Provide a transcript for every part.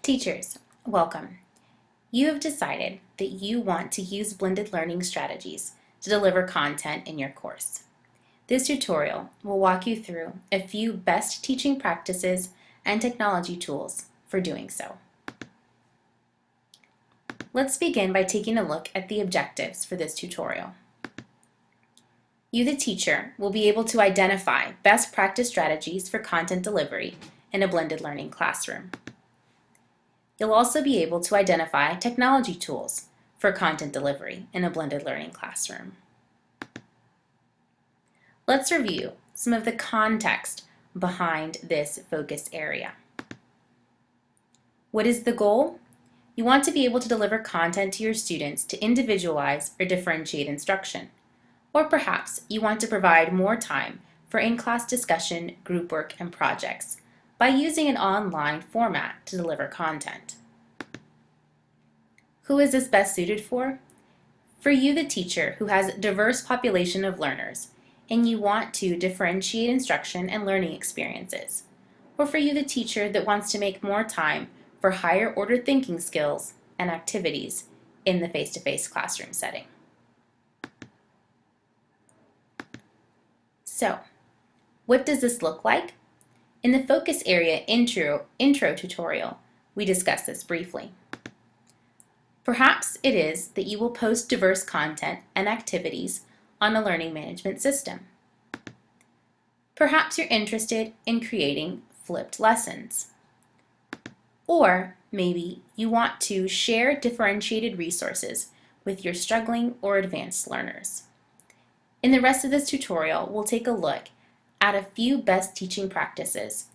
Teachers, welcome. You have decided that you want to use blended learning strategies to deliver content in your course. This tutorial will walk you through a few best teaching practices and technology tools for doing so. Let's begin by taking a look at the objectives for this tutorial. You, the teacher, will be able to identify best practice strategies for content delivery in a blended learning classroom. You'll also be able to identify technology tools for content delivery in a blended learning classroom. Let's review some of the context behind this focus area. What is the goal? You want to be able to deliver content to your students to individualize or differentiate instruction. Or perhaps you want to provide more time for in-class discussion, group work, and projects by using an online format to deliver content. Who is this best suited for? For you, the teacher, who has a diverse population of learners, and you want to differentiate instruction and learning experiences. Or for you, the teacher that wants to make more time for higher order thinking skills and activities in the face-to-face classroom setting. So, what does this look like? In the focus area intro tutorial, we discussed this briefly. Perhaps it is that you will post diverse content and activities on a learning management system. Perhaps you're interested in creating flipped lessons. Or maybe you want to share differentiated resources with your struggling or advanced learners. In the rest of this tutorial, we'll take a look at a few best teaching practices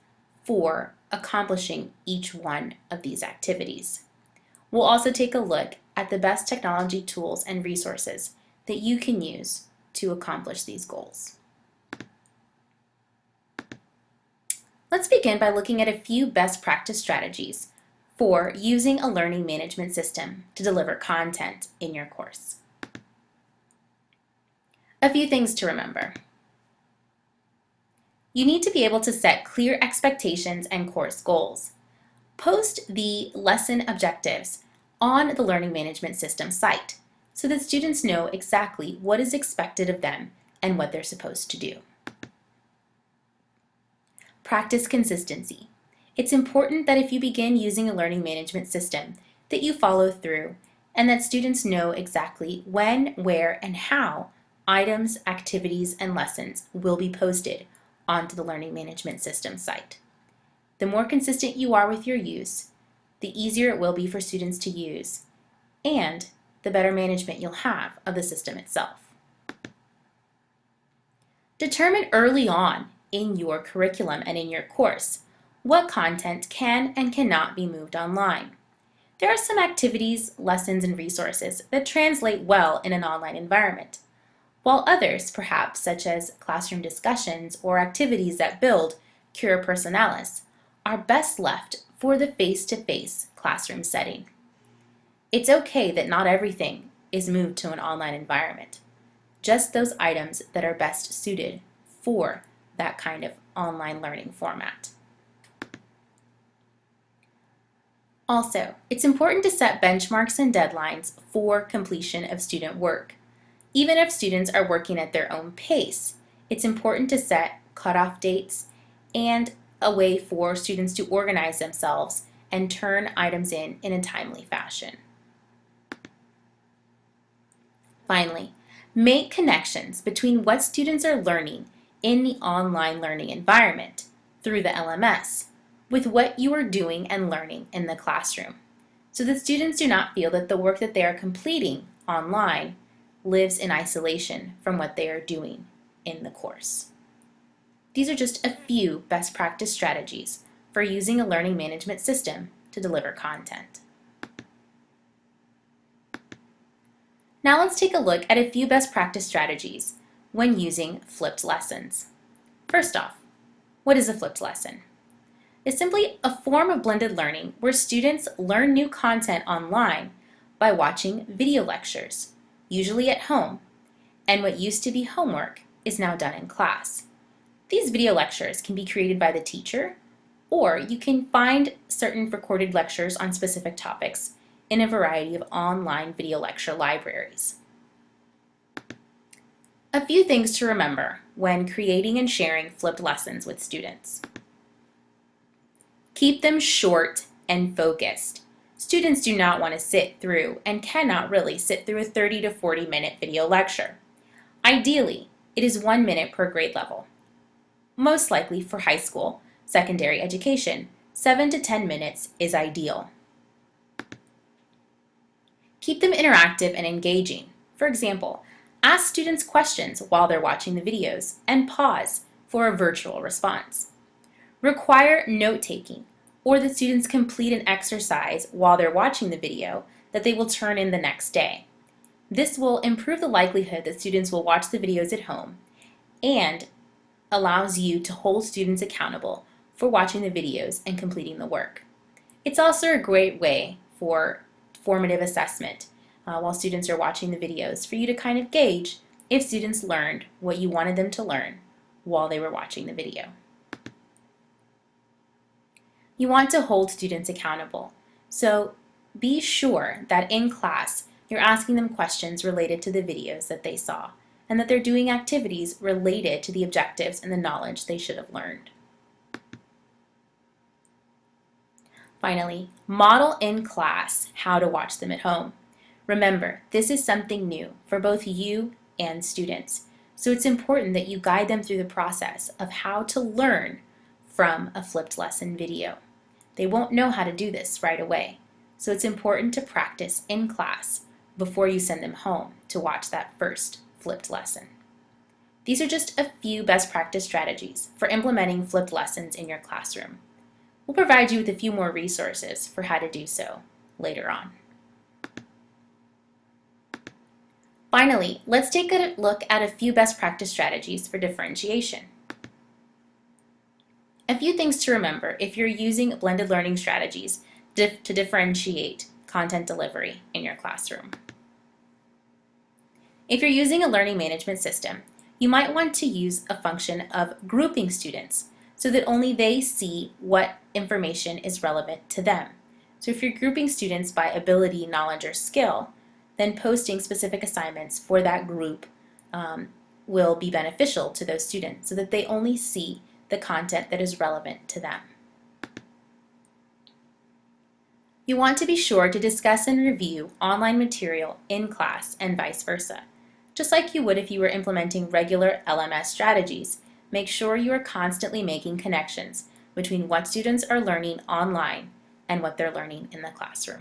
for accomplishing each one of these activities. We'll also take a look at the best technology tools and resources that you can use to accomplish these goals. Let's begin by looking at a few best practice strategies for using a learning management system to deliver content in your course. A few things to remember. You need to be able to set clear expectations and course goals. Post the lesson objectives on the Learning Management System site so that students know exactly what is expected of them and what they're supposed to do. Practice consistency. It's important that if you begin using a learning management system that you follow through and that students know exactly when, where, and how items, activities, and lessons will be posted onto the Learning Management System site. The more consistent you are with your use, the easier it will be for students to use, and the better management you'll have of the system itself. Determine early on in your curriculum and in your course what content can and cannot be moved online. There are some activities, lessons, and resources that translate well in an online environment, while others, perhaps such as classroom discussions or activities that build cura personalis, are best left for the face-to-face classroom setting. It's okay that not everything is moved to an online environment, just those items that are best suited for that kind of online learning format. Also, it's important to set benchmarks and deadlines for completion of student work. Even if students are working at their own pace, it's important to set cutoff dates and a way for students to organize themselves and turn items in a timely fashion. Finally, make connections between what students are learning in the online learning environment through the LMS with what you are doing and learning in the classroom, so that students do not feel that the work that they are completing online lives in isolation from what they are doing in the course. These are just a few best practice strategies for using a learning management system to deliver content. Now let's take a look at a few best practice strategies when using flipped lessons. First off, what is a flipped lesson? It's simply a form of blended learning where students learn new content online by watching video lectures, usually at home, and what used to be homework is now done in class. These video lectures can be created by the teacher or you can find certain recorded lectures on specific topics in a variety of online video lecture libraries. A few things to remember when creating and sharing flipped lessons with students. Keep them short and focused. Students do not want to sit through and cannot really sit through a 30 to 40-minute video lecture. Ideally, it is 1 minute per grade level. Most likely for high school, secondary education, 7 to 10 minutes is ideal. Keep them interactive and engaging. For example, ask students questions while they're watching the videos and pause for a virtual response. Require note-taking, or that students complete an exercise while they're watching the video that they will turn in the next day. This will improve the likelihood that students will watch the videos at home and allows you to hold students accountable for watching the videos and completing the work. It's also a great way for formative assessment while students are watching the videos for you to kind of gauge if students learned what you wanted them to learn while they were watching the video. You want to hold students accountable, so be sure that in class you're asking them questions related to the videos that they saw and that they're doing activities related to the objectives and the knowledge they should have learned. Finally, model in class how to watch them at home. Remember, this is something new for both you and students, so it's important that you guide them through the process of how to learn from a flipped lesson video. They won't know how to do this right away, so it's important to practice in class before you send them home to watch that first flipped lesson. These are just a few best practice strategies for implementing flipped lessons in your classroom. We'll provide you with a few more resources for how to do so later on. Finally, let's take a look at a few best practice strategies for differentiation. A few things to remember if you're using blended learning strategies to differentiate content delivery in your classroom. If you're using a learning management system, you might want to use a function of grouping students so that only they see what information is relevant to them. So if you're grouping students by ability, knowledge, or skill, then posting specific assignments for that group will be beneficial to those students so that they only see the content that is relevant to them. You want to be sure to discuss and review online material in class and vice versa. Just like you would if you were implementing regular LMS strategies, make sure you are constantly making connections between what students are learning online and what they're learning in the classroom.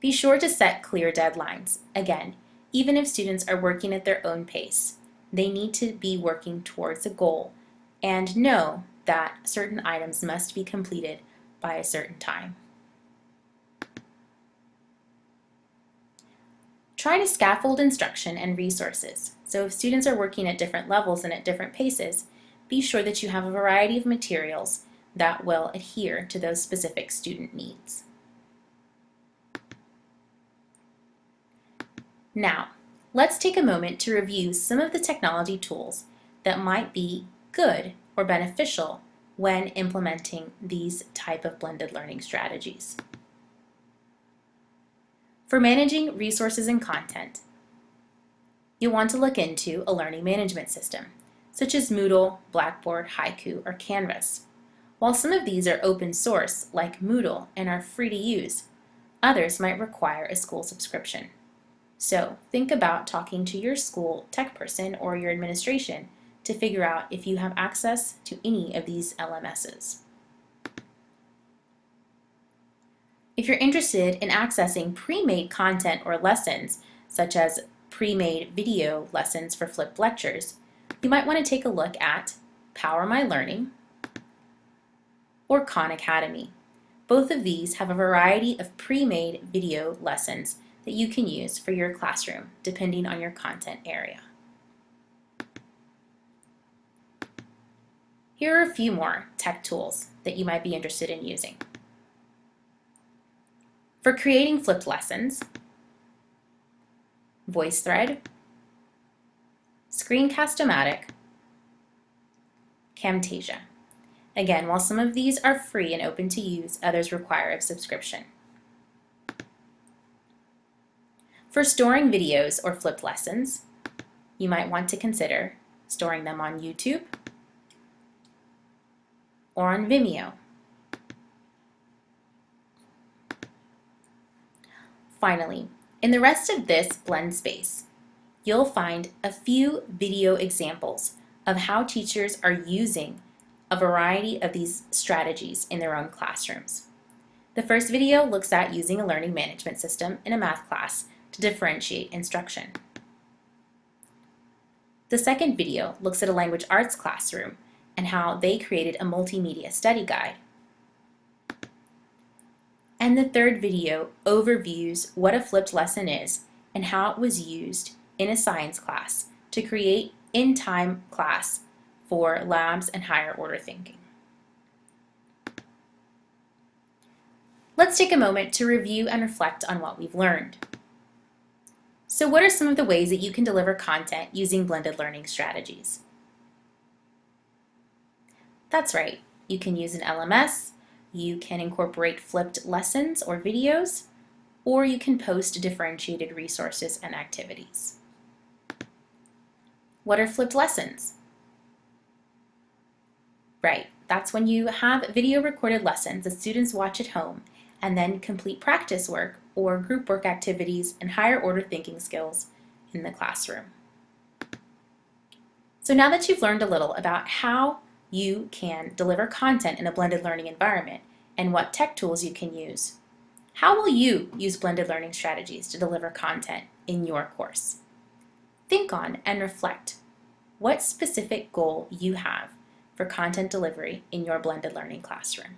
Be sure to set clear deadlines. Again, even if students are working at their own pace, they need to be working towards a goal and know that certain items must be completed by a certain time. Try to scaffold instruction and resources. So if students are working at different levels and at different paces, be sure that you have a variety of materials that will adhere to those specific student needs. Now, let's take a moment to review some of the technology tools that might be good or beneficial when implementing these type of blended learning strategies. For managing resources and content, you'll want to look into a learning management system, such as Moodle, Blackboard, Haiku, or Canvas. While some of these are open source, like Moodle, and are free to use, others might require a school subscription. So think about talking to your school tech person or your administration to figure out if you have access to any of these LMSs. If you're interested in accessing pre-made content or lessons, such as pre-made video lessons for flipped lectures, you might want to take a look at Power My Learning or Khan Academy. Both of these have a variety of pre-made video lessons that you can use for your classroom, depending on your content area. Here are a few more tech tools that you might be interested in using. For creating flipped lessons, VoiceThread, Screencast-O-Matic, Camtasia. Again, while some of these are free and open to use, others require a subscription. For storing videos or flipped lessons, you might want to consider storing them on YouTube or on Vimeo. Finally, in the rest of this Blend space, you'll find a few video examples of how teachers are using a variety of these strategies in their own classrooms. The first video looks at using a learning management system in a math class to differentiate instruction. The second video looks at a language arts classroom and how they created a multimedia study guide. And the third video overviews what a flipped lesson is and how it was used in a science class to create in-time class for labs and higher order thinking. Let's take a moment to review and reflect on what we've learned. So what are some of the ways that you can deliver content using blended learning strategies? That's right, you can use an LMS, you can incorporate flipped lessons or videos, or you can post differentiated resources and activities. What are flipped lessons? Right, that's when you have video recorded lessons that students watch at home and then complete practice work or group work activities and higher order thinking skills in the classroom. So now that you've learned a little about how you can deliver content in a blended learning environment and what tech tools you can use, how will you use blended learning strategies to deliver content in your course? Think on and reflect what specific goal you have for content delivery in your blended learning classroom.